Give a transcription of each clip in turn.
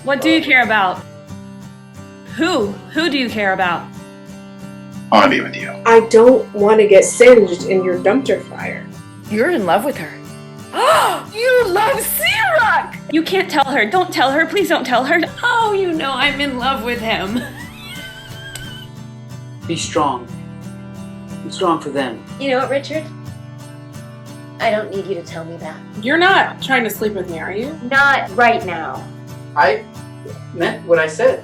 What do you care about? Who? Who do you care about? I want to be with you. I don't want to get singed in your dumpster fire. You're in love with her. You love Sirak! You can't tell her. Don't tell her. Please don't tell her. Oh, you know I'm in love with him. Be strong. Be strong for them. You know what, Richard? I don't need you to tell me that. You're not trying to sleep with me, are you? Not right now. I meant what I said.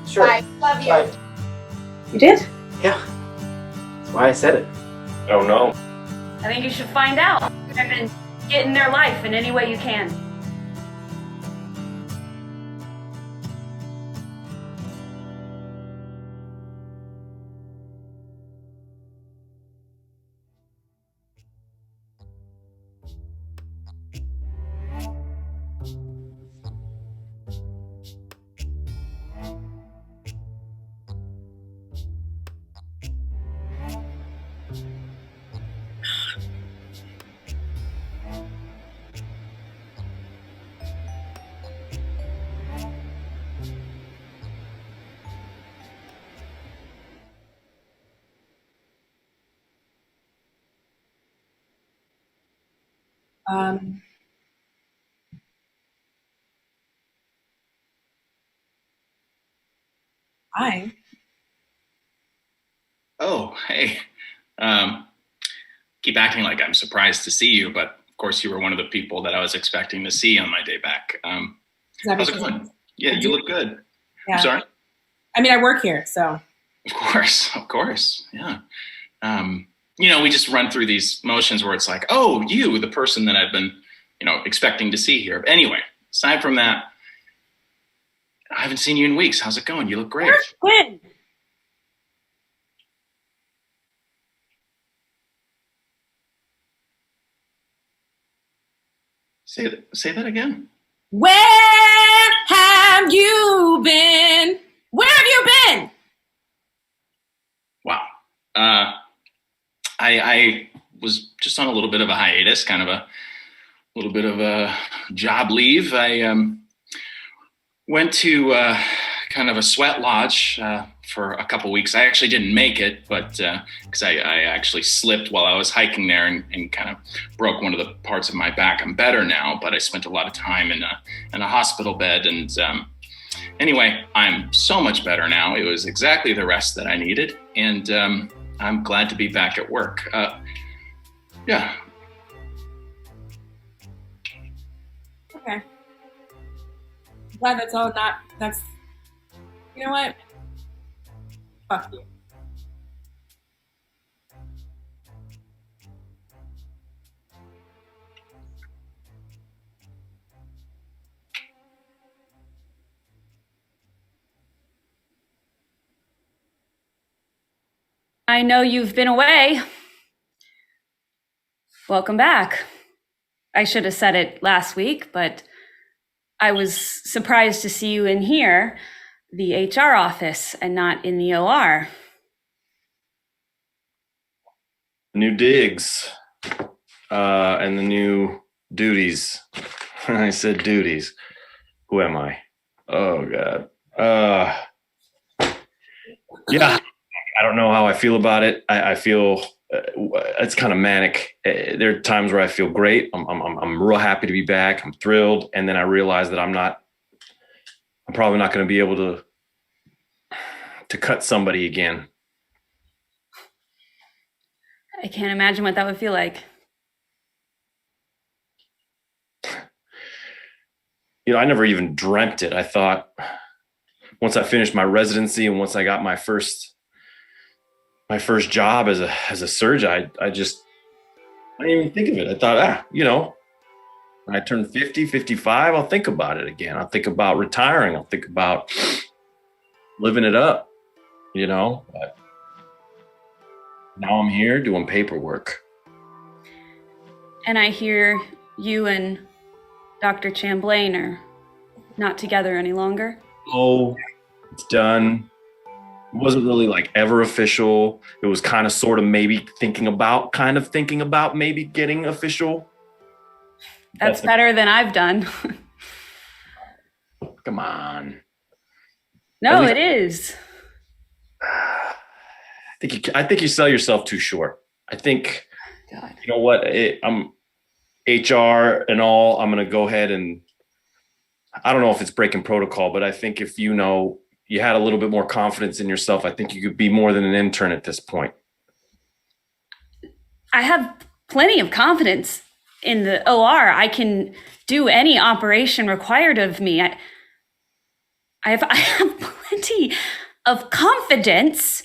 Sure. I love you. Bye. You did? Yeah. That's why I said it. Oh no. I think you should find out and then get in their life in any way you can. Hi. Oh, hey. Keep acting like I'm surprised to see you, but of course you were one of the people that I was expecting to see on my day back. How's it going? Yeah, you look good. Yeah. I'm sorry? I mean, I work here, so. Of course, yeah. We just run through these motions where it's like, oh, you, the person that I've been, expecting to see here. But anyway, aside from that, I haven't seen you in weeks. How's it going? You look great. When? Say that again. Where have you been? Where have you been? Wow. I was just on a little bit of a hiatus, kind of a little bit of a job leave. I went to kind of a sweat lodge for a couple weeks. I actually didn't make it, but because I actually slipped while I was hiking there and kind of broke one of the parts of my back. I'm better now, but I spent a lot of time in a hospital bed. And anyway, I'm so much better now. It was exactly the rest that I needed. And I'm glad to be back at work. Yeah. Okay. Glad that's all you know what? Fuck you. I know you've been away. Welcome back. I should have said it last week, but I was surprised to see you in here, the HR office, and not in the OR. New digs and the new duties. I said duties. Who am I? Oh, God. Yeah, I don't know how I feel about it. I feel it's kind of manic. There are times where I feel great. I'm real happy to be back. I'm thrilled. And then I realize that I'm probably not going to be able to cut somebody again. I can't imagine what that would feel like. I never even dreamt it. I thought once I finished my residency and once I got my first job as a surgeon, I didn't even think of it. I thought, when I turn 50, 55, I'll think about it again. I'll think about retiring. I'll think about living it up, But now I'm here doing paperwork. And I hear you and Dr. Champlain are not together any longer. Oh, it's done. It wasn't really ever official. It was kind of sort of maybe thinking about maybe getting official. That's better than I've done. Come on. No, it is. I think you sell yourself too short. I think, God. you know what? I'm HR and all. I'm going to go ahead and I don't know if it's breaking protocol, but I think if you had a little bit more confidence in yourself, I think you could be more than an intern at this point. I have plenty of confidence in the OR. I can do any operation required of me. I have plenty of confidence.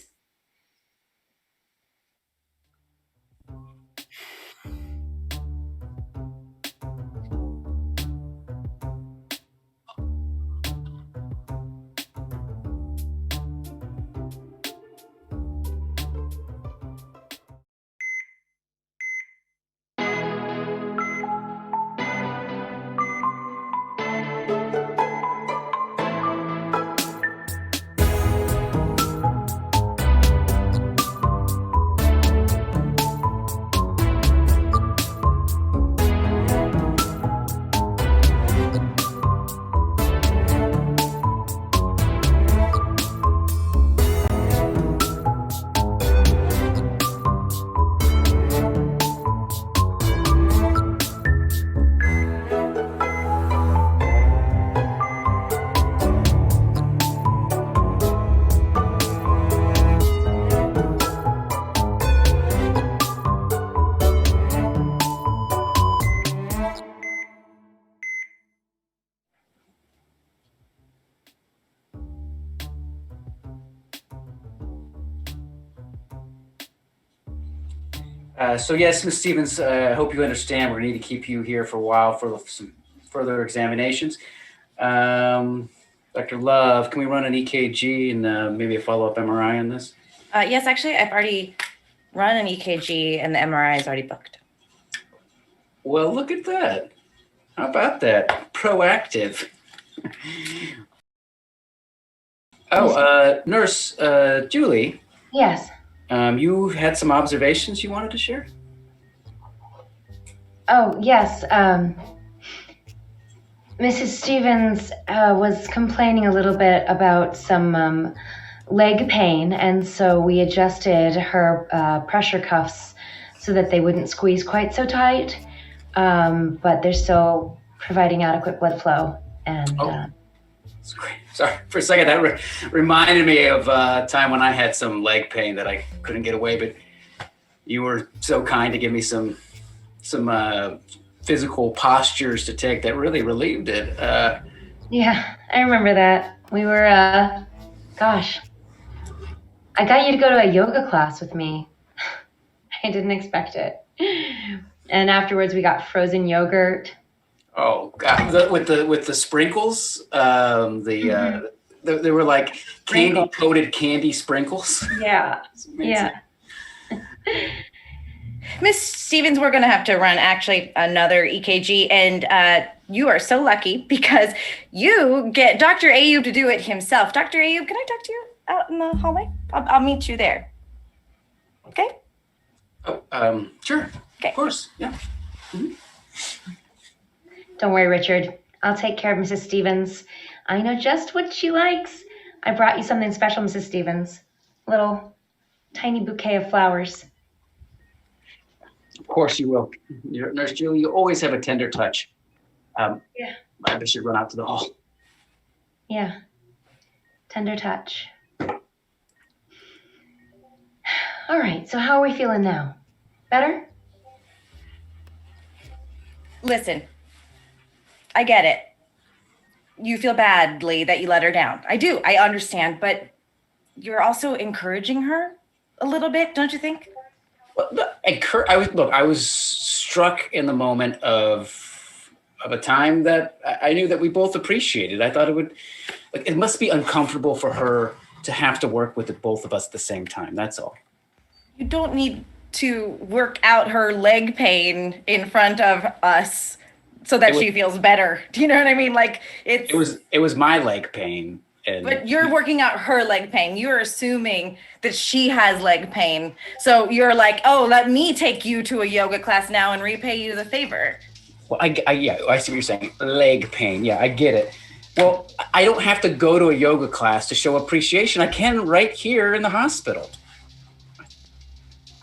So yes, Ms. Stevens, I hope you understand we're going to need to keep you here for a while for some further examinations. Dr. Love, can we run an EKG and maybe a follow-up MRI on this? Yes, actually, I've already run an EKG and the MRI is already booked. Well, look at that. How about that? Proactive. Nurse Julie. Yes. You had some observations you wanted to share? Oh, yes. Mrs. Stevens was complaining a little bit about some leg pain, and so we adjusted her pressure cuffs so that they wouldn't squeeze quite so tight, but they're still providing adequate blood flow. And that's great. Sorry, for a second, that reminded me of a time when I had some leg pain that I couldn't get away, but you were so kind to give me some physical postures to take that really relieved it. Yeah, I remember that. We were, gosh, I got you to go to a yoga class with me. I didn't expect it. And afterwards we got frozen yogurt. Oh God! With the sprinkles, they were like candy coated candy sprinkles. Yeah, yeah. Miss Stevens, we're going to have to run actually another EKG, and you are so lucky because you get Dr. Ayoub to do it himself. Dr. Ayoub, can I talk to you out in the hallway? I'll meet you there. Okay? Oh, sure. Okay. Of course. Yeah. Mm-hmm. Don't worry, Richard. I'll take care of Mrs. Stevens. I know just what she likes. I brought you something special, Mrs. Stevens. A little tiny bouquet of flowers. Of course you will. Nurse Julie, you always have a tender touch. Yeah. I should run out to the hall. Yeah. Tender touch. All right, so how are we feeling now? Better? Listen, I get it. You feel badly that you let her down. I do. I understand. But you're also encouraging her a little bit, don't you think? Well, I was struck in the moment of a time that I knew that we both appreciated. I thought it must be uncomfortable for her to have to work with the both of us at the same time. That's all. You don't need to work out her leg pain in front of us so that she feels better. Do you know what I mean? Like it was my leg pain. But you're working out her leg pain. You're assuming that she has leg pain. So you're like, oh, let me take you to a yoga class now and repay you the favor. Well, I see what you're saying. Leg pain. Yeah, I get it. Well, I don't have to go to a yoga class to show appreciation. I can right here in the hospital.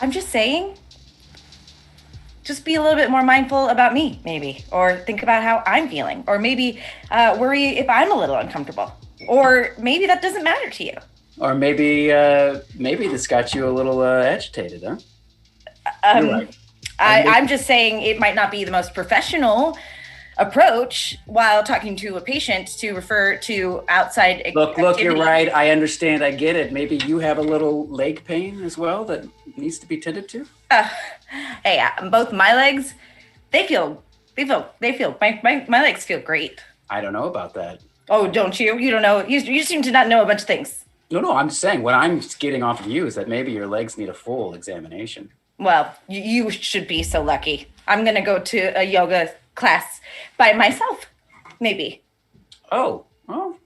I'm just saying, just be a little bit more mindful about me, maybe, or think about how I'm feeling, or maybe worry if I'm a little uncomfortable, or maybe that doesn't matter to you. Or maybe this got you a little agitated, huh? You're right. I'm just saying it might not be the most professional approach while talking to a patient to refer to outside Look, activity. you're right. I understand. I get it. Maybe you have a little leg pain as well that needs to be tended to. Hey, both my legs, my legs feel great. I don't know about that. Oh, don't you? You don't know. You seem to not know a bunch of things. No, I'm saying what I'm getting off of you is that maybe your legs need a full examination. Well, you should be so lucky. I'm going to go to a yoga class by myself, maybe. Oh, well,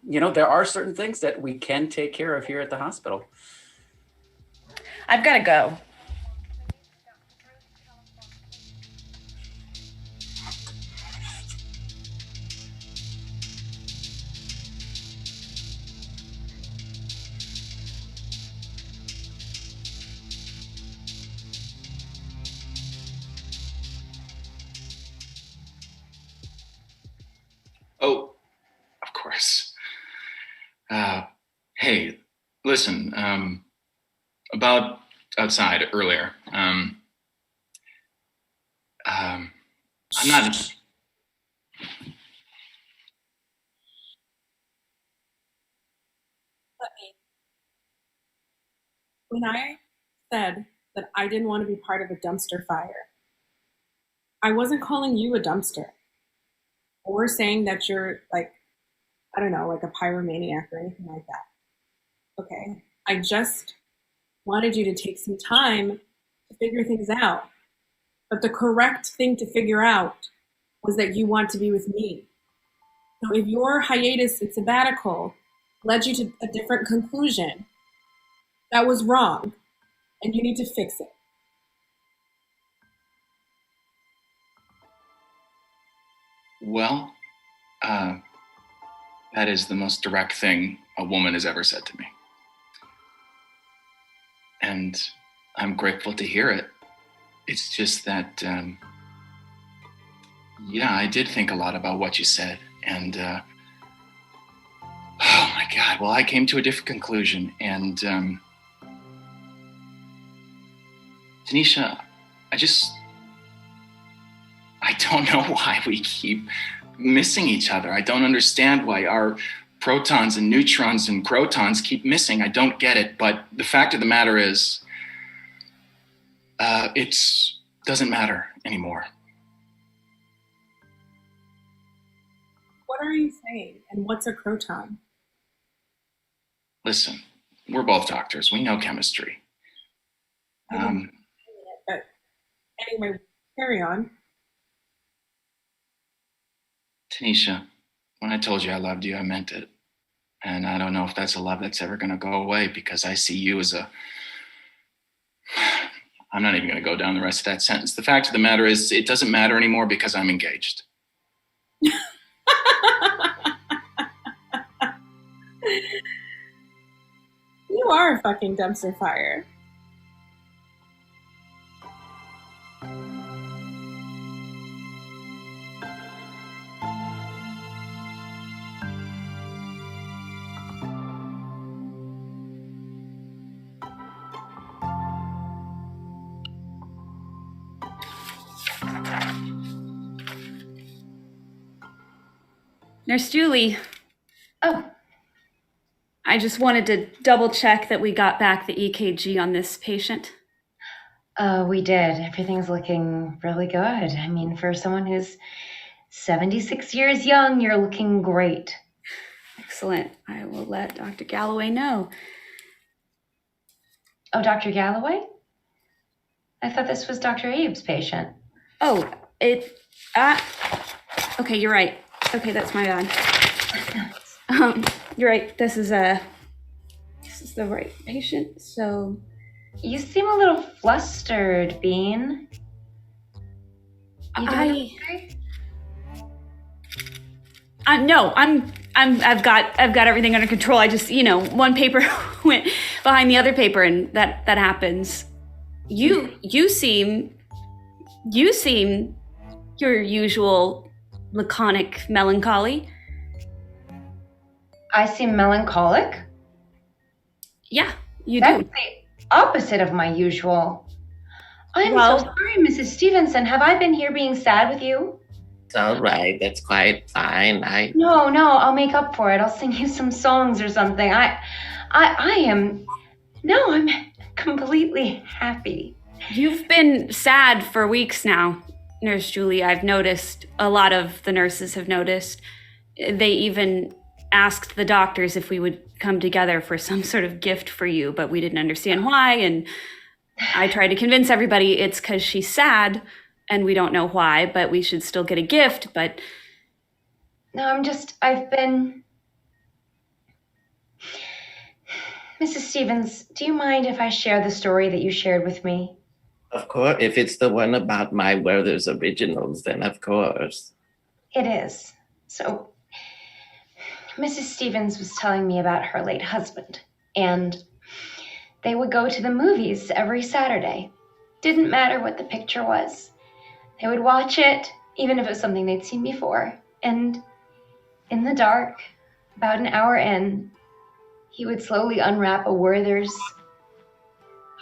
there are certain things that we can take care of here at the hospital. I've got to go. Oh, of course. Hey, listen, about outside earlier. I'm not. When I said that I didn't want to be part of a dumpster fire, I wasn't calling you a dumpster. Or saying that you're like, I don't know, like a pyromaniac or anything like that. Okay. I just wanted you to take some time to figure things out. But the correct thing to figure out was that you want to be with me. So if your hiatus and sabbatical led you to a different conclusion, that was wrong, and you need to fix it. Well, that is the most direct thing a woman has ever said to me. And I'm grateful to hear it. It's just that, I did think a lot about what you said. And, oh my God, well, I came to a different conclusion. And, Tanisha, I don't know why we keep missing each other. I don't understand why our protons and neutrons and crotons keep missing. I don't get it. But the fact of the matter is, it doesn't matter anymore. What are you saying? And what's a croton? Listen, we're both doctors. We know chemistry. But anyway, carry on. Tanisha, when I told you I loved you, I meant it. And I don't know if that's a love that's ever going to go away, because I see you as I'm not even going to go down the rest of that sentence. The fact of the matter is, it doesn't matter anymore because I'm engaged. You are a fucking dumpster fire. Nurse Julie. Oh, I just wanted to double check that we got back the EKG on this patient. we did. Everything's looking really good. I mean, for someone who's 76 years young, you're looking great. Excellent. I will let Dr. Galloway know. Oh, Dr. Galloway? I thought this was Dr. Ayoub's patient. Oh, okay, you're right. Okay, that's my bad. You're right. This is the right patient. So You seem a little flustered, Bean. You doing okay? no, I'm I've got everything under control. I just, one paper went behind the other paper, and that happens. You seem your usual laconic melancholy. I seem melancholic? Yeah, you That's do. the opposite of my usual. I'm so sorry, Mrs. Stevenson. Have I been here being sad with you? It's all right. That's quite fine. No, I'll make up for it. I'll sing you some songs or something. I'm completely happy. You've been sad for weeks now, Nurse Julie. I've noticed. A lot of the nurses have noticed. They even asked the doctors if we would come together for some sort of gift for you, but we didn't understand why. And I tried to convince everybody it's because she's sad and we don't know why, but we should still get a gift. But no, Mrs. Stevens, do you mind if I share the story that you shared with me? Of course. If it's the one about my Werther's originals, then of course. It is. So, Mrs. Stevens was telling me about her late husband, and they would go to the movies every Saturday. Didn't matter what the picture was. They would watch it, even if it was something they'd seen before. And in the dark, about an hour in, he would slowly unwrap a Werther's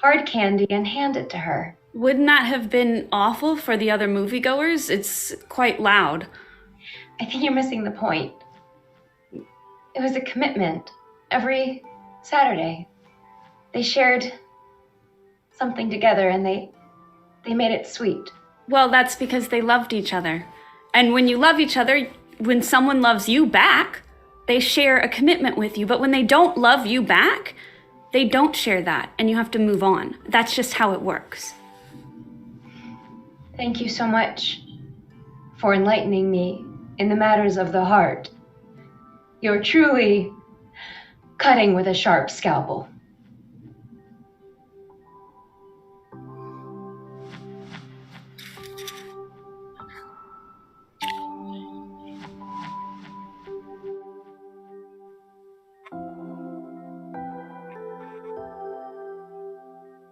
hard candy and hand it to her. Wouldn't that have been awful for the other moviegoers? It's quite loud. I think you're missing the point. It was a commitment. Every Saturday, they shared something together, and they made it sweet. Well, that's because they loved each other. And when you love each other, when someone loves you back, they share a commitment with you. But when they don't love you back, they don't share that, and you have to move on. That's just how it works. Thank you so much for enlightening me in the matters of the heart. You're truly cutting with a sharp scalpel.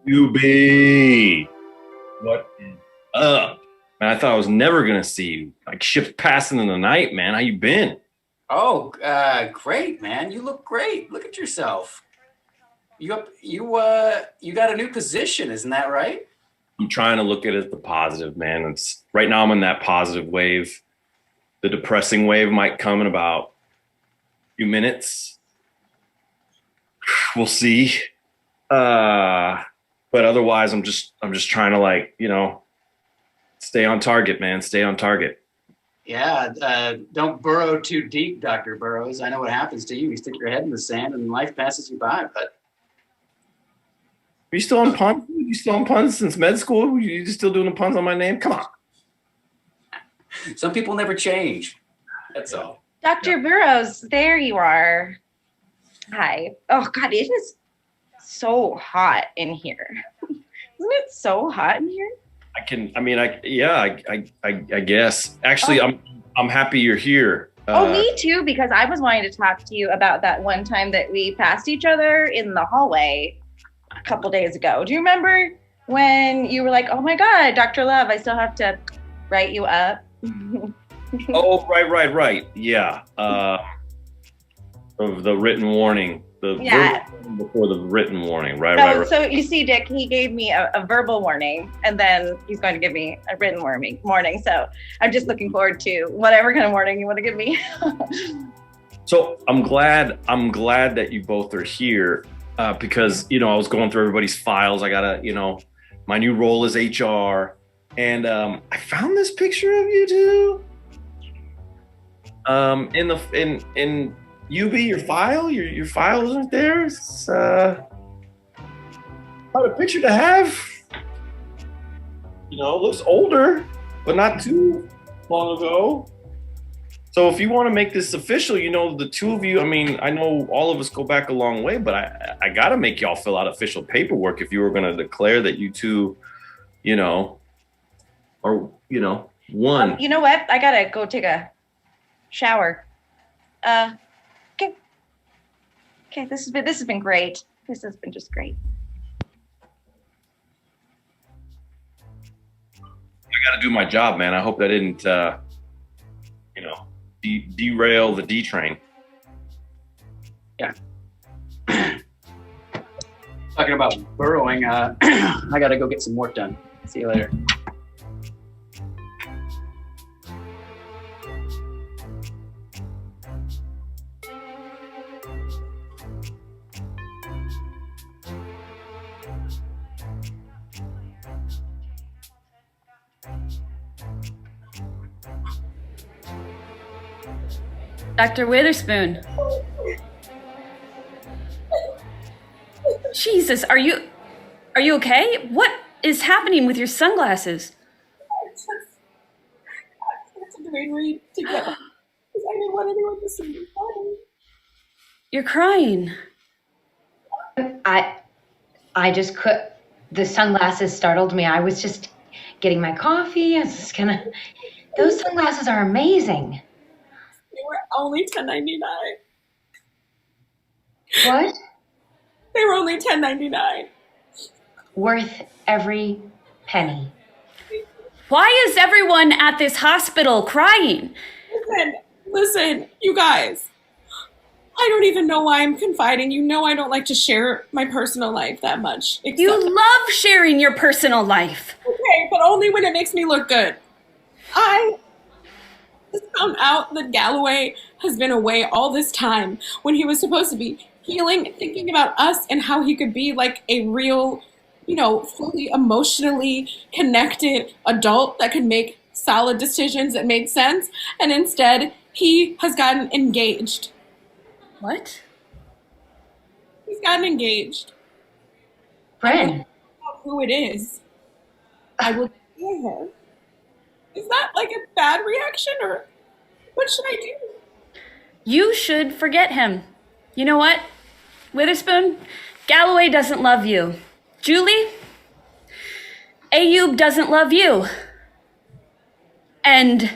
UB, what is up? Man, I thought I was never gonna see you. Like ships passing in the night, man. How you been? Oh, great, man. You look great. Look at yourself. You got a new position, isn't that right? I'm trying to look at it the positive, man. It's right now I'm in that positive wave. The depressing wave might come in about a few minutes. We'll see. But otherwise I'm just trying to stay on target, man. Stay on target. Yeah, don't burrow too deep, Dr. Burrows. I know what happens to you. You stick your head in the sand and life passes you by, but... Are you still on puns? You still on puns since med school? You just still doing the puns on my name? Come on. Some people never change. That's all. Dr. Burrows, there you are. Hi. Oh God, it is so hot in here. Isn't it so hot in here? I guess. Actually, I'm happy you're here. Me too, because I was wanting to talk to you about that one time that we passed each other in the hallway a couple days ago. Do you remember when you were like, oh my God, Dr. Love, I still have to write you up? Oh, right. Yeah. Of the written warning. Before the written warning. Right. So you see, Dick, he gave me a verbal warning, and then he's going to give me a written warning. So I'm just looking forward to whatever kind of warning you want to give me. So I'm glad that you both are here because, I was going through everybody's files. I gotta, my new role is HR, and I found this picture of you two in UB, your file isn't there. It's quite a picture to have. Looks older, but not too long ago. So if you want to make this official, the two of you, I know all of us go back a long way, but I got to make y'all fill out official paperwork if you were going to declare that you two, are, one. You know what? I got to go take a shower. Okay, this has been great. This has been just great. I got to do my job, man. I hope that didn't, derail the D train. Yeah. Talking about burrowing, I got to go get some work done. See you later. Dr. Witherspoon. Jesus, are you okay? What is happening with your sunglasses? I had to read together because I didn't want anyone to see me crying. You're crying. I just could. The sunglasses startled me. I was just getting my coffee. I was just gonna. Those sunglasses are amazing. They were only $10.99. What? They were only $10.99. Worth every penny. Why is everyone at this hospital crying? Listen, you guys. I don't even know why I'm confiding. You know I don't like to share my personal life that much. You love sharing your personal life. Okay, but only when it makes me look good. I just found out that Galloway has been away all this time when he was supposed to be healing, thinking about us and how he could be like a real, fully emotionally connected adult that could make solid decisions that made sense. And instead, he has gotten engaged. What? He's gotten engaged. Brenn. I don't know who it is. I will tell her. Is that like a bad reaction, or what should I do? You should forget him. You know what, Witherspoon? Galloway doesn't love you. Julie? Ayoub doesn't love you. And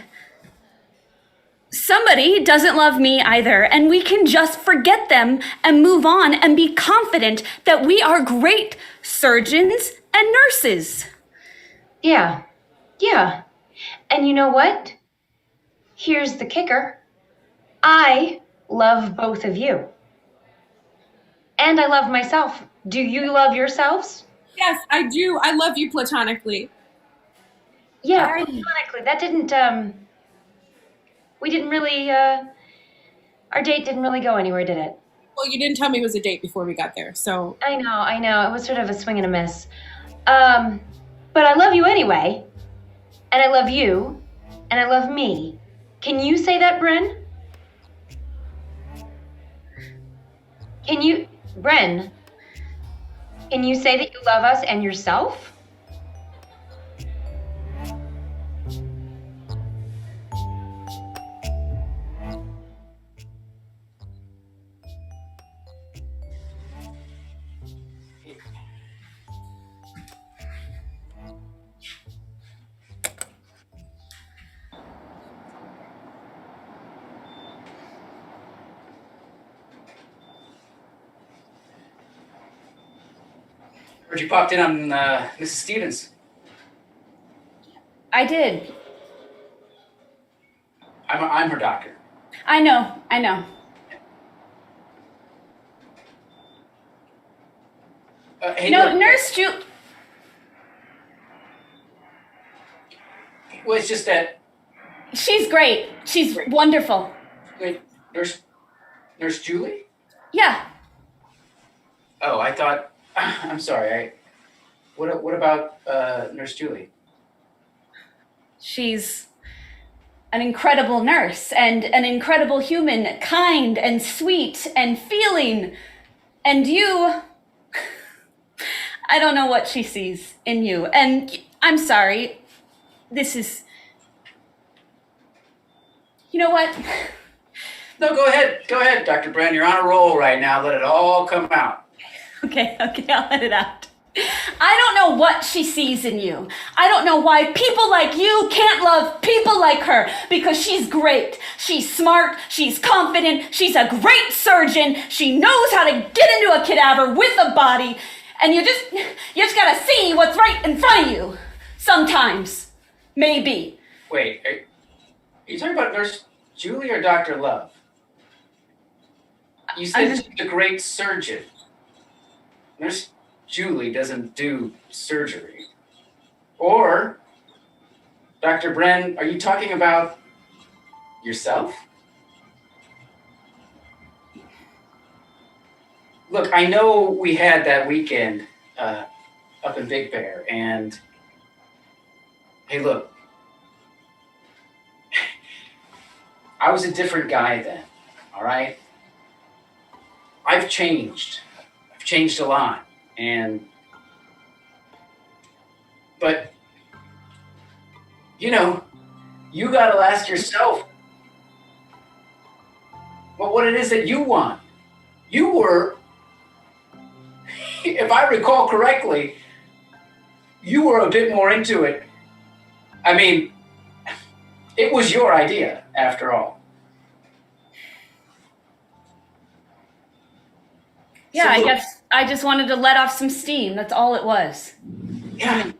somebody doesn't love me either. And we can just forget them and move on and be confident that we are great surgeons and nurses. Yeah. And you know what? Here's the kicker. I love both of you. And I love myself. Do you love yourselves? Yes, I do. I love you platonically. Yeah, platonically. That didn't, we didn't really, our date didn't really go anywhere, did it? Well, you didn't tell me it was a date before we got there, so. I know. It was sort of a swing and a miss. But I love you anyway. And I love you. And I love me. Can you say that, Brenn? Brenn, can you say that you love us and yourself? Heard you popped in on Mrs. Stevens. I did. I'm her doctor. I know. Hey, No, look, Nurse Julie. well, it's just that. She's great. She's wonderful. Wait, Nurse Julie? Yeah. Oh, I thought. I'm sorry. What about Nurse Julie? She's an incredible nurse and an incredible human, kind and sweet and feeling. And you, I don't know what she sees in you. And I'm sorry, this is, you know what? No, go ahead, Dr. Brenn. You're on a roll right now. Let it all come out. Okay, I'll let it out. I don't know what she sees in you. I don't know why people like you can't love people like her, because she's great. She's smart. She's confident. She's a great surgeon. She knows how to get into a cadaver with a body. And you just gotta see what's right in front of you. Sometimes. Maybe. Wait, are you talking about Nurse Julie or Dr. Love? You said she's a great surgeon. Nurse Julie doesn't do surgery. Or, Dr. Brenn, are you talking about yourself? Look, I know we had that weekend up in Big Bear, and hey, look, I was a different guy then, all right? I've changed. I've changed a lot. But, you know, you gotta ask yourself what it is that you want. You were, if I recall correctly, you were a bit more into it. I mean, it was your idea, after all. Yeah, So I look, guess I just wanted to let off some steam. That's all it was. Yeah.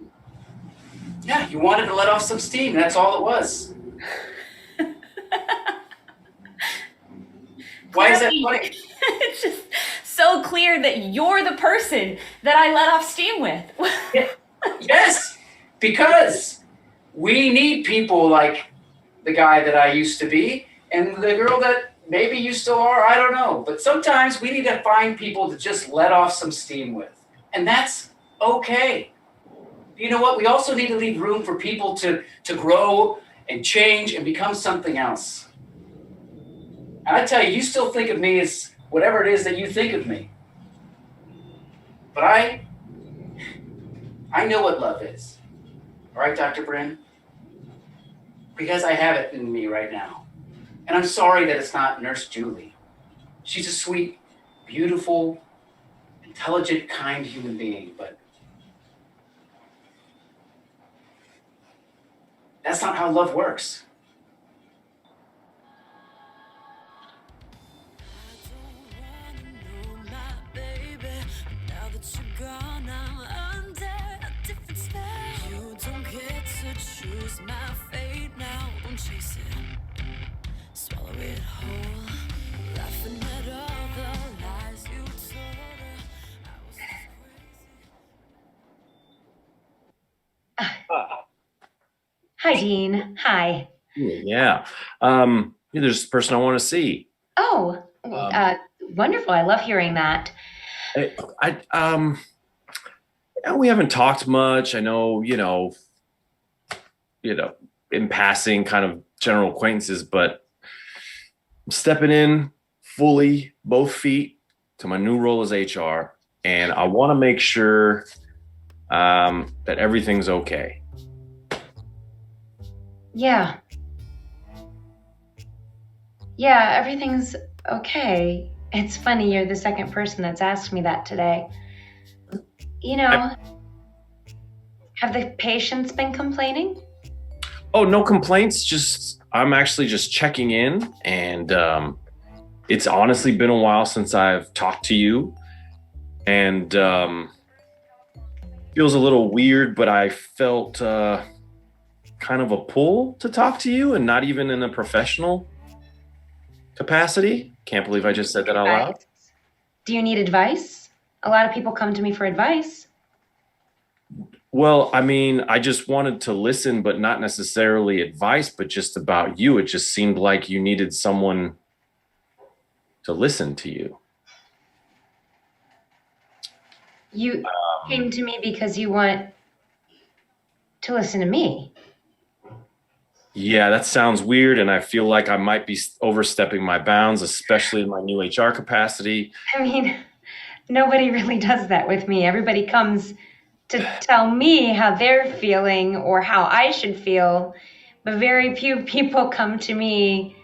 Yeah, you wanted to let off some steam. That's all it was. Why is that funny? It's just so clear that you're the person that I let off steam with. Yes, because we need people like the guy that I used to be and the girl that maybe you still are, I don't know. But sometimes we need to find people to just let off some steam with. And that's okay. You know what? We also need to leave room for people to grow and change and become something else. And I tell you, you still think of me as whatever it is that you think of me. But I know what love is. All right, Dr. Brenn? Because I have it in me right now. And I'm sorry that it's not Nurse Julie. She's a sweet, beautiful, intelligent, kind human being, but that's not how love works. Hi, Dean. Hi. Yeah. There's this person I want to see. Oh, wonderful. I love hearing that. We haven't talked much. I know, in passing, kind of general acquaintances, but I'm stepping in fully, both feet, to my new role as HR, and I want to make sure that everything's okay. Yeah. Yeah, everything's okay. It's funny, you're the second person that's asked me that today. Have the patients been complaining? Oh, no complaints. I'm actually just checking in, and it's honestly been a while since I've talked to you, and feels a little weird, but I felt kind of a pull to talk to you, and not even in a professional capacity. Can't believe I just said that out loud. Do you need advice? A lot of people come to me for advice. Well, I mean, I just wanted to listen, but not necessarily advice, but just about you. It just seemed like you needed someone to listen to you. You came to me because you want to listen to me. Yeah, that sounds weird, and I feel like I might be overstepping my bounds, especially in my new HR capacity. I mean, nobody really does that with me. Everybody comes to tell me how they're feeling or how I should feel, but very few people come to me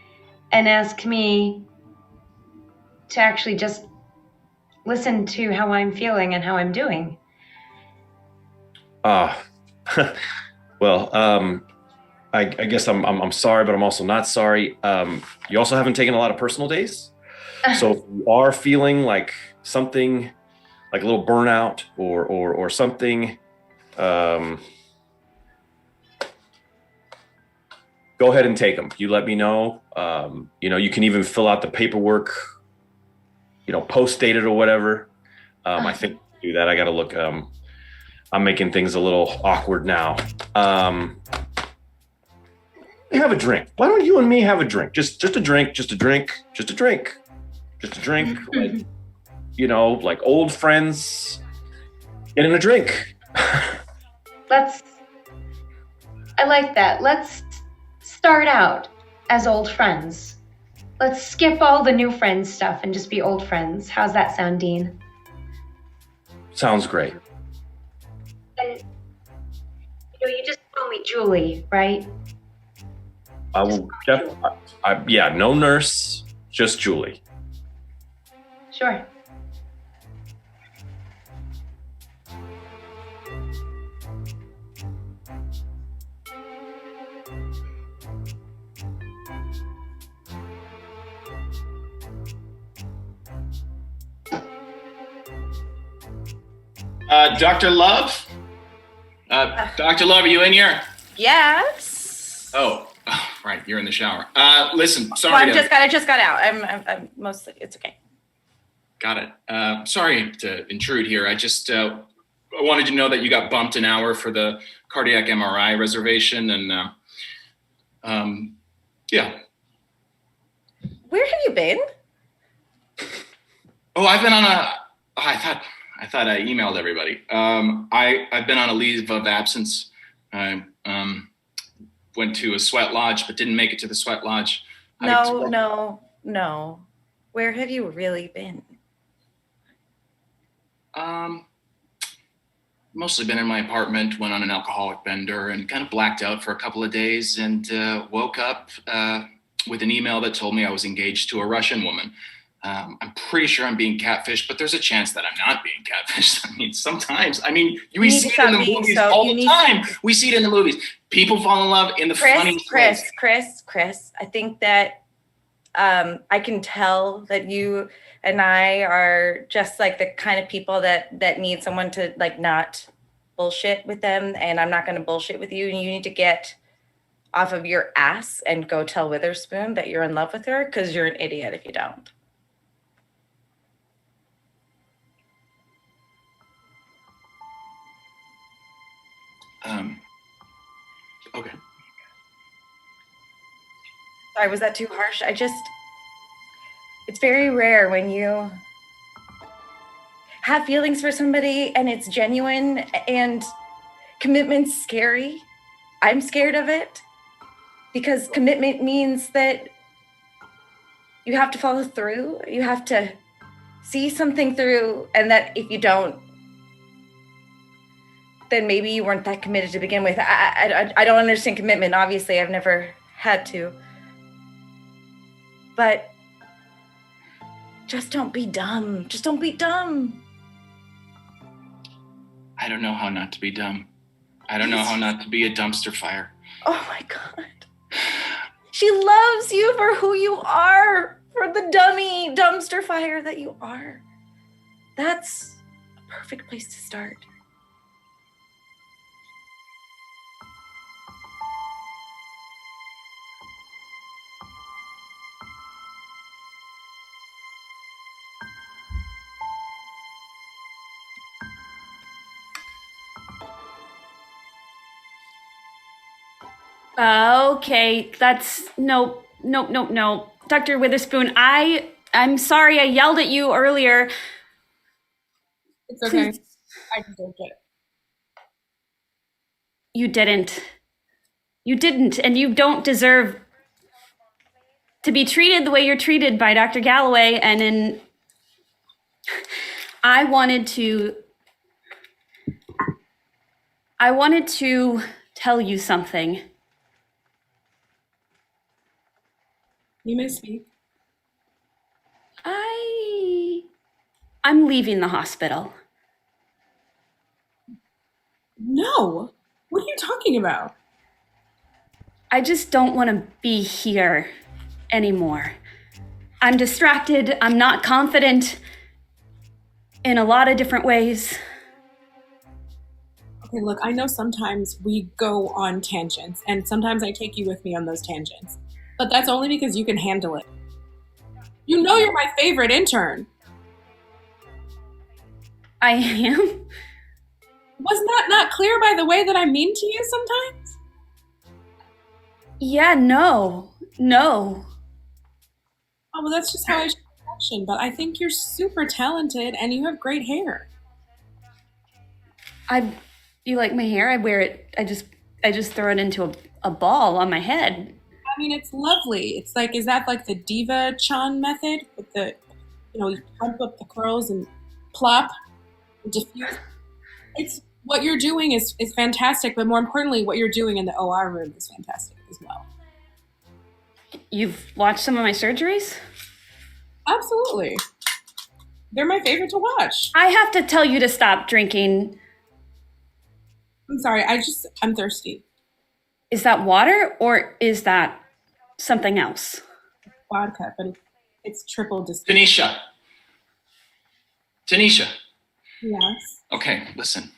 and ask me to actually just listen to how I'm feeling and how I'm doing. Uh, well, I guess I'm sorry, but I'm also not sorry. You also haven't taken a lot of personal days. So if you are feeling like something, like a little burnout or something, go ahead and take them. You let me know. You can even fill out the paperwork, post-dated or whatever. I think do that. I got to look. I'm making things a little awkward now. Have a drink. Why don't you and me have a drink? Just a drink. Just a drink. Just a drink. Just a drink. Like old friends getting a drink. I like that. Let's start out as old friends. Let's skip all the new friends stuff and just be old friends. How's that sound, Dean? Sounds great. And you just call me Julie, right? I will. No nurse, just Julie. Sure. Dr. Love? Dr. Love, are you in here? Yes. Oh, right. You're in the shower. Listen, sorry. Well, I just got out. I'm mostly, it's okay. Got it. Sorry to intrude here. I just I wanted to know that you got bumped an hour for the cardiac MRI reservation. And yeah. Where have you been? Oh, I've been on I thought I emailed everybody. I've been on a leave of absence. I went to a sweat lodge, but didn't make it to the sweat lodge. No. Where have you really been? Mostly been in my apartment, went on an alcoholic bender and kind of blacked out for a couple of days and woke up with an email that told me I was engaged to a Russian woman. I'm pretty sure I'm being catfished, but there's a chance that I'm not being catfished. Sometimes, we see it in the movies all the time. We see it in the movies. People fall in love in the funniest ways. Chris, I think that I can tell that you and I are just like the kind of people that need someone to like not bullshit with them, and I'm not going to bullshit with you, and you need to get off of your ass and go tell Witherspoon that you're in love with her, because you're an idiot if you don't. Okay. Sorry, was that too harsh? It's very rare when you have feelings for somebody and it's genuine, and commitment's scary. I'm scared of it because commitment means that you have to follow through. You have to see something through, and that if you don't, then maybe you weren't that committed to begin with. I don't understand commitment. Obviously, I've never had to. But just don't be dumb. Just don't be dumb. I don't know how not to be dumb. I don't know how not to be a dumpster fire. Oh my God. She loves you for who you are, for the dummy dumpster fire that you are. That's a perfect place to start. Okay, that's no. Dr. Witherspoon, I'm sorry I yelled at you earlier. It's okay. I deserved it. You didn't. You didn't, and you don't deserve to be treated the way you're treated by Dr. Galloway. I wanted to tell you something. You may speak. I'm leaving the hospital. No. What are you talking about? I just don't want to be here anymore. I'm distracted. I'm not confident in a lot of different ways. Okay, look, I know sometimes we go on tangents, and sometimes I take you with me on those tangents. But that's only because you can handle it. You know you're my favorite intern. I am? Was that not clear by the way that I'm mean to you sometimes? Yeah, no. Oh, well, that's just how I show affection, but I think you're super talented and you have great hair. You like my hair? I wear it, I just throw it into a ball on my head. I mean, it's lovely. It's like, is that like the Diva Chan method? With the, you pump up the curls and plop and diffuse? It's, what you're doing is fantastic, but more importantly, what you're doing in the OR room is fantastic as well. You've watched some of my surgeries? Absolutely. They're my favorite to watch. I have to tell you to stop drinking. I'm sorry, I'm thirsty. Is that water or is that something else? Vodka, but it's triple distilled. Tanisha. Yes. Okay, listen.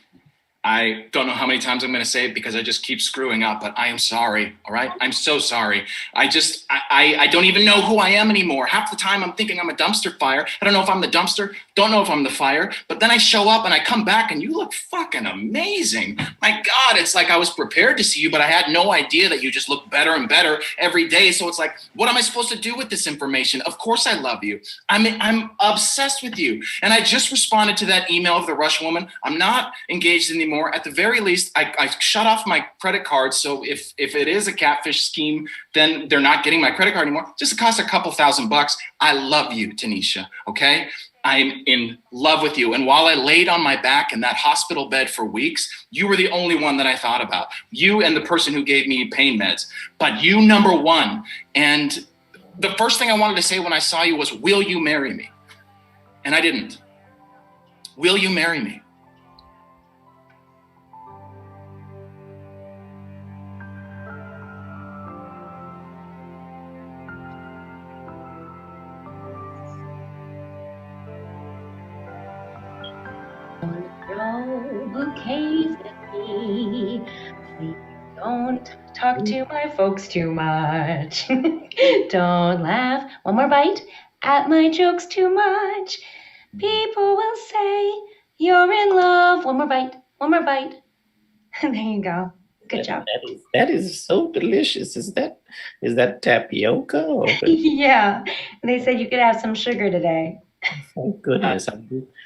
I don't know how many times I'm going to say it because I just keep screwing up, but I am sorry, all right? I'm so sorry. I don't even know who I am anymore. Half the time I'm thinking I'm a dumpster fire. I don't know if I'm the dumpster, don't know if I'm the fire, but then I show up and I come back and you look fucking amazing. My God, it's like I was prepared to see you, but I had no idea that you just look better and better every day. So it's like, what am I supposed to do with this information? Of course I love you. I'm obsessed with you. And I just responded to that email of the Russian woman. I'm not engaged anymore. At the very least, I shut off my credit card. So if it is a catfish scheme, then they're not getting my credit card anymore. Just cost a couple $1,000. I love you, Tanisha. Okay. I'm in love with you. And while I laid on my back in that hospital bed for weeks, you were the only one that I thought about. You and the person who gave me pain meds, but you number one. And the first thing I wanted to say when I saw you was, will you marry me? And I didn't. Will you marry me? Bouquets at me. Please don't talk to my folks too much. Don't laugh, one more bite, at my jokes too much. People will say you're in love. One more bite, one more bite. There you go. Good job. That is so delicious. Is that tapioca? Or... Yeah. They said you could have some sugar today. Thank goodness.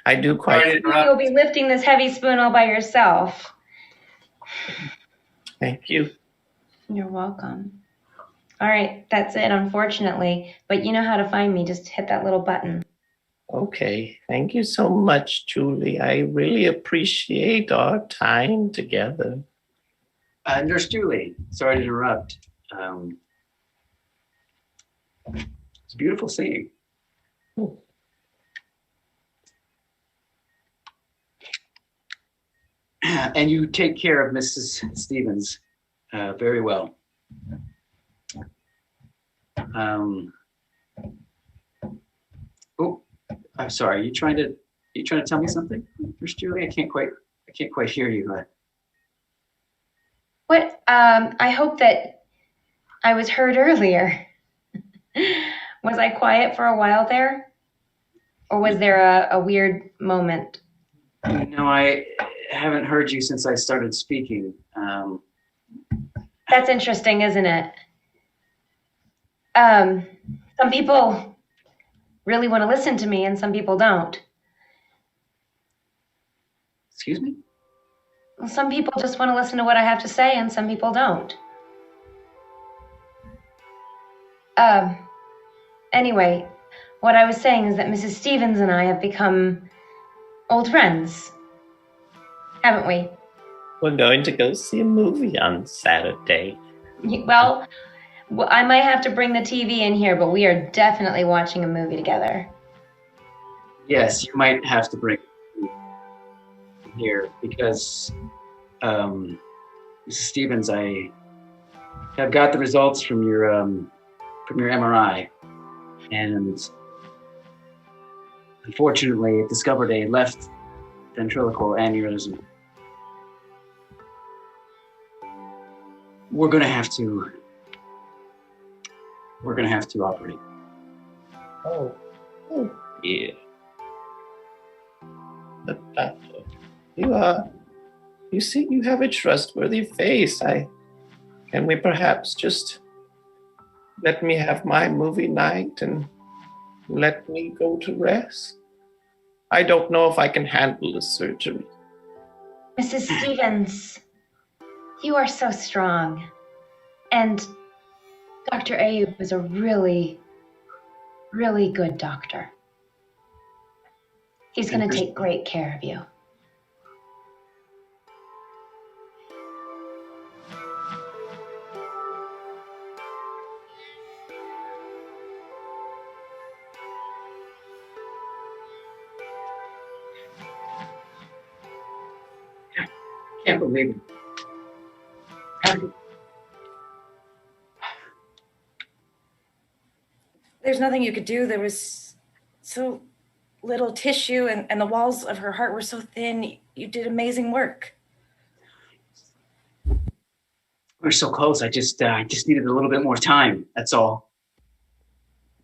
I do quite. You'll be lifting this heavy spoon all by yourself. Thank you. You're welcome. All right, that's it, unfortunately. But you know how to find me. Just hit that little button. Okay. Thank you so much, Julie. I really appreciate our time together. Nurse Julie, sorry to interrupt. It's a beautiful scene. And you take care of Mrs. Stevens very well. Oh, I'm sorry. Are you trying to tell me something, Nurse Julie? I can't quite hear you. What? I hope that I was heard earlier. Was I quiet for a while there? Or was there a weird moment? No, I haven't heard you since I started speaking. That's interesting, isn't it? Some people really want to listen to me and some people don't. Excuse me? Well, some people just want to listen to what I have to say and some people don't. Anyway, what I was saying is that Mrs. Stevens and I have become old friends, haven't we? We're going to go see a movie on Saturday. Well, I might have to bring the TV in here, but we are definitely watching a movie together. Yes, you might have to bring it here because Mrs. Stevens, I have got the results from your MRI, and unfortunately, it discovered a left ventricular aneurysm. We're gonna have to operate. Oh, yeah. But doctor, you see, you have a trustworthy face. Can we perhaps just let me have my movie night and let me go to rest? I don't know if I can handle the surgery. Mrs. Stevens, you are so strong. And Dr. Ayoub is a really, really good doctor. He's going to take great care of you. Can't believe it. There's nothing you could do. There was so little tissue, and the walls of her heart were so thin. You did amazing work. We're so close. I just needed a little bit more time. That's all.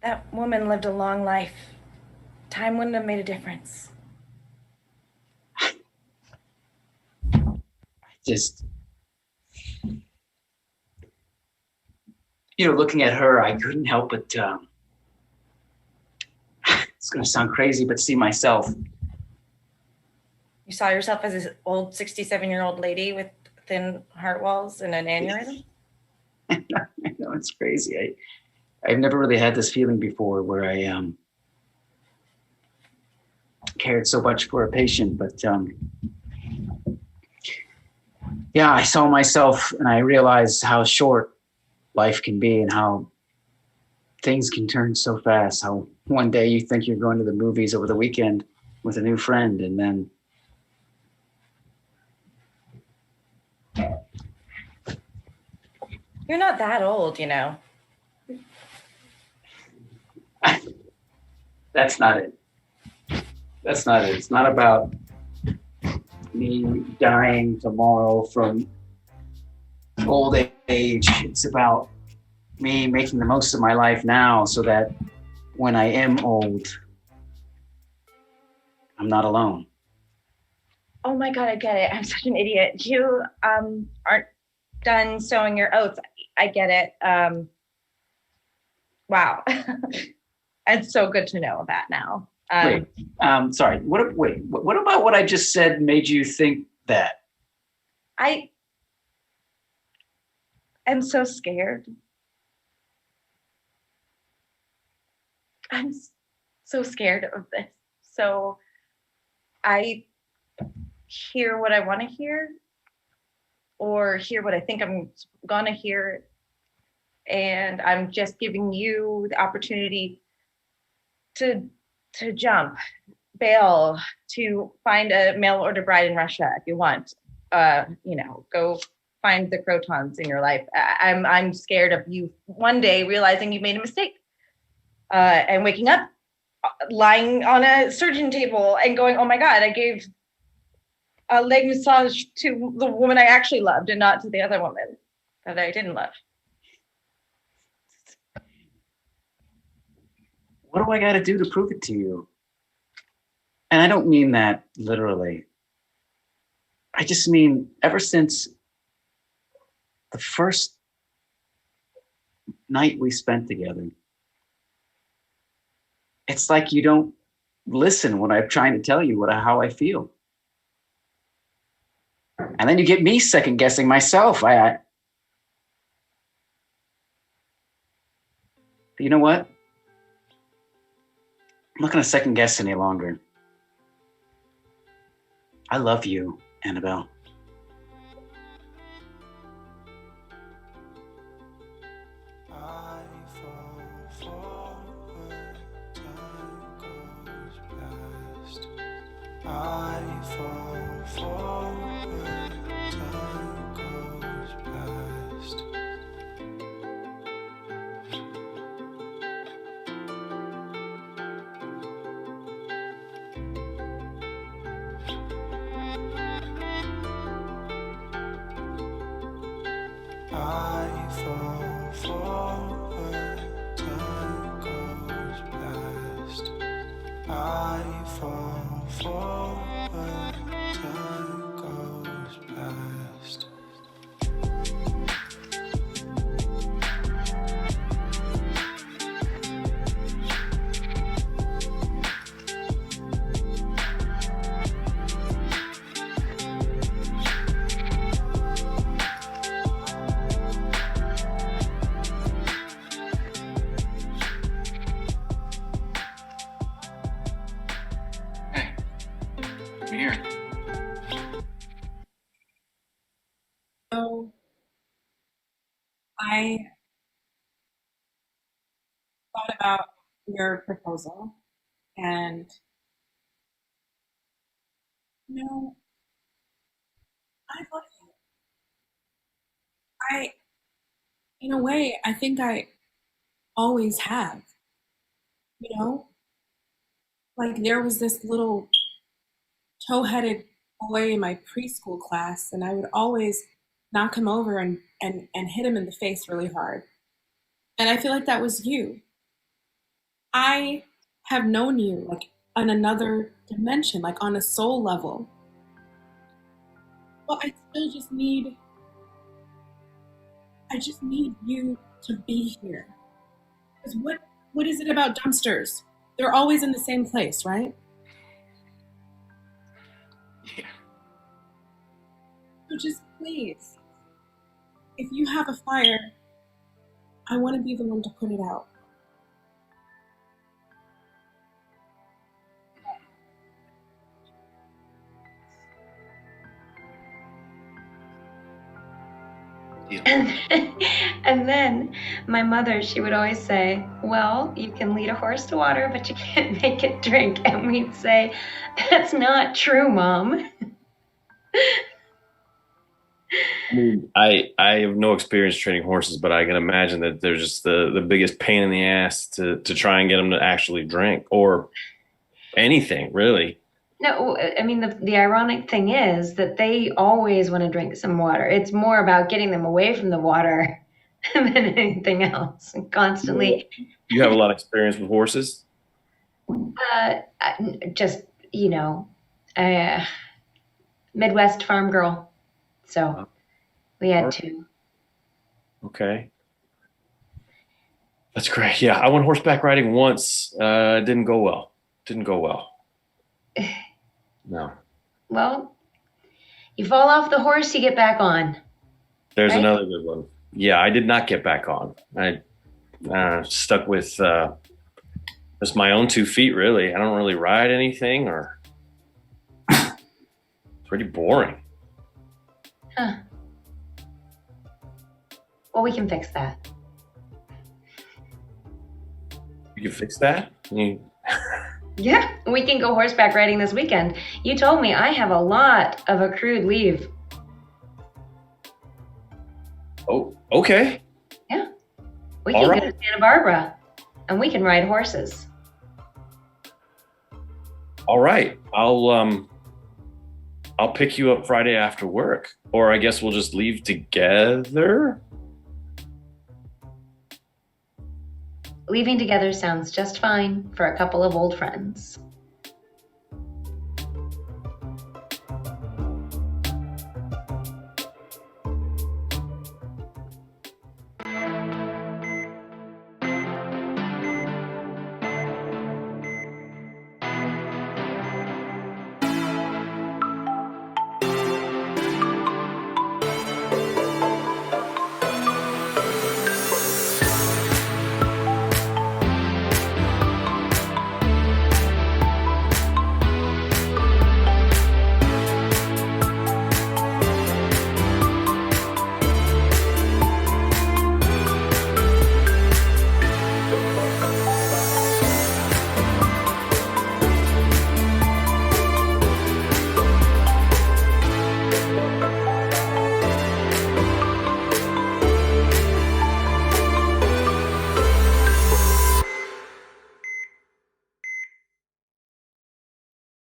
That woman lived a long life. Time wouldn't have made a difference. Looking at her, I couldn't help but, it's going to sound crazy, but see myself. You saw yourself as this old 67-year-old lady with thin heart walls and an aneurysm? I know, it's crazy. I've never really had this feeling before where I cared so much for a patient, but yeah, I saw myself and I realized how short life can be and how things can turn so fast. How one day you think you're going to the movies over the weekend with a new friend, and then You're not that old, you know. That's not it. That's not it. It's not about me dying tomorrow from old age. It's about me making the most of my life now so that when I am old, I'm not alone. Oh my God, I get it. I'm such an idiot. You aren't done sowing your oats. I get it. Wow. It's so good to know that now. Sorry. What about what I just said made you think that? I am so scared. I'm so scared of this. So I hear what I want to hear, or hear what I think I'm gonna hear, and I'm just giving you the opportunity to jump, bail, to find a mail order bride in Russia if you want. Go find the crotons in your life. I'm scared of you one day realizing you made a mistake, and waking up, lying on a surgeon table and going, oh my God, I gave a leg massage to the woman I actually loved and not to the other woman that I didn't love. What do I got to do to prove it to you? And I don't mean that literally. I just mean ever since the first night we spent together, it's like you don't listen when I'm trying to tell you how I feel. And then you get me second guessing myself. But you know what? I'm not going to second guess any longer. I love you, Annabelle. I fall forward, time fall forward, time goes past. I fall forward, time goes past. I'm here. So I thought about your proposal, and I love you. In a way, I think I always have. Like there was this little tow-headed boy in my preschool class, and I would always knock him over and hit him in the face really hard. And I feel like that was you. I have known you like on another dimension, like on a soul level. But I just need you to be here. Because what is it about dumpsters? They're always in the same place, right? Yeah. So just please, if you have a fire, I want to be the one to put it out. And then my mother, she would always say, well, you can lead a horse to water, but you can't make it drink. And we'd say, that's not true, Mom. I mean, I have no experience training horses, but I can imagine that they're just the biggest pain in the ass to try and get them to actually drink or anything, really. No, I mean, the ironic thing is that they always want to drink some water. It's more about getting them away from the water than anything else. And constantly. You have a lot of experience with horses? Just, Midwest farm girl. So we had two. Okay. That's great. Yeah, I went horseback riding once. It didn't go well. No. Well, you fall off the horse, you get back on. There's right? another good one. Yeah, I did not get back on. I stuck with just my own 2 feet, really. I don't really ride anything or pretty boring. Huh. Well, we can fix that. You can fix that? Yeah, we can go horseback riding this weekend. You told me I have a lot of accrued leave. Oh, okay. Yeah. We can go to Santa Barbara and we can ride horses. All right. I'll pick you up Friday after work. Or I guess we'll just leave together. Leaving together sounds just fine for a couple of old friends.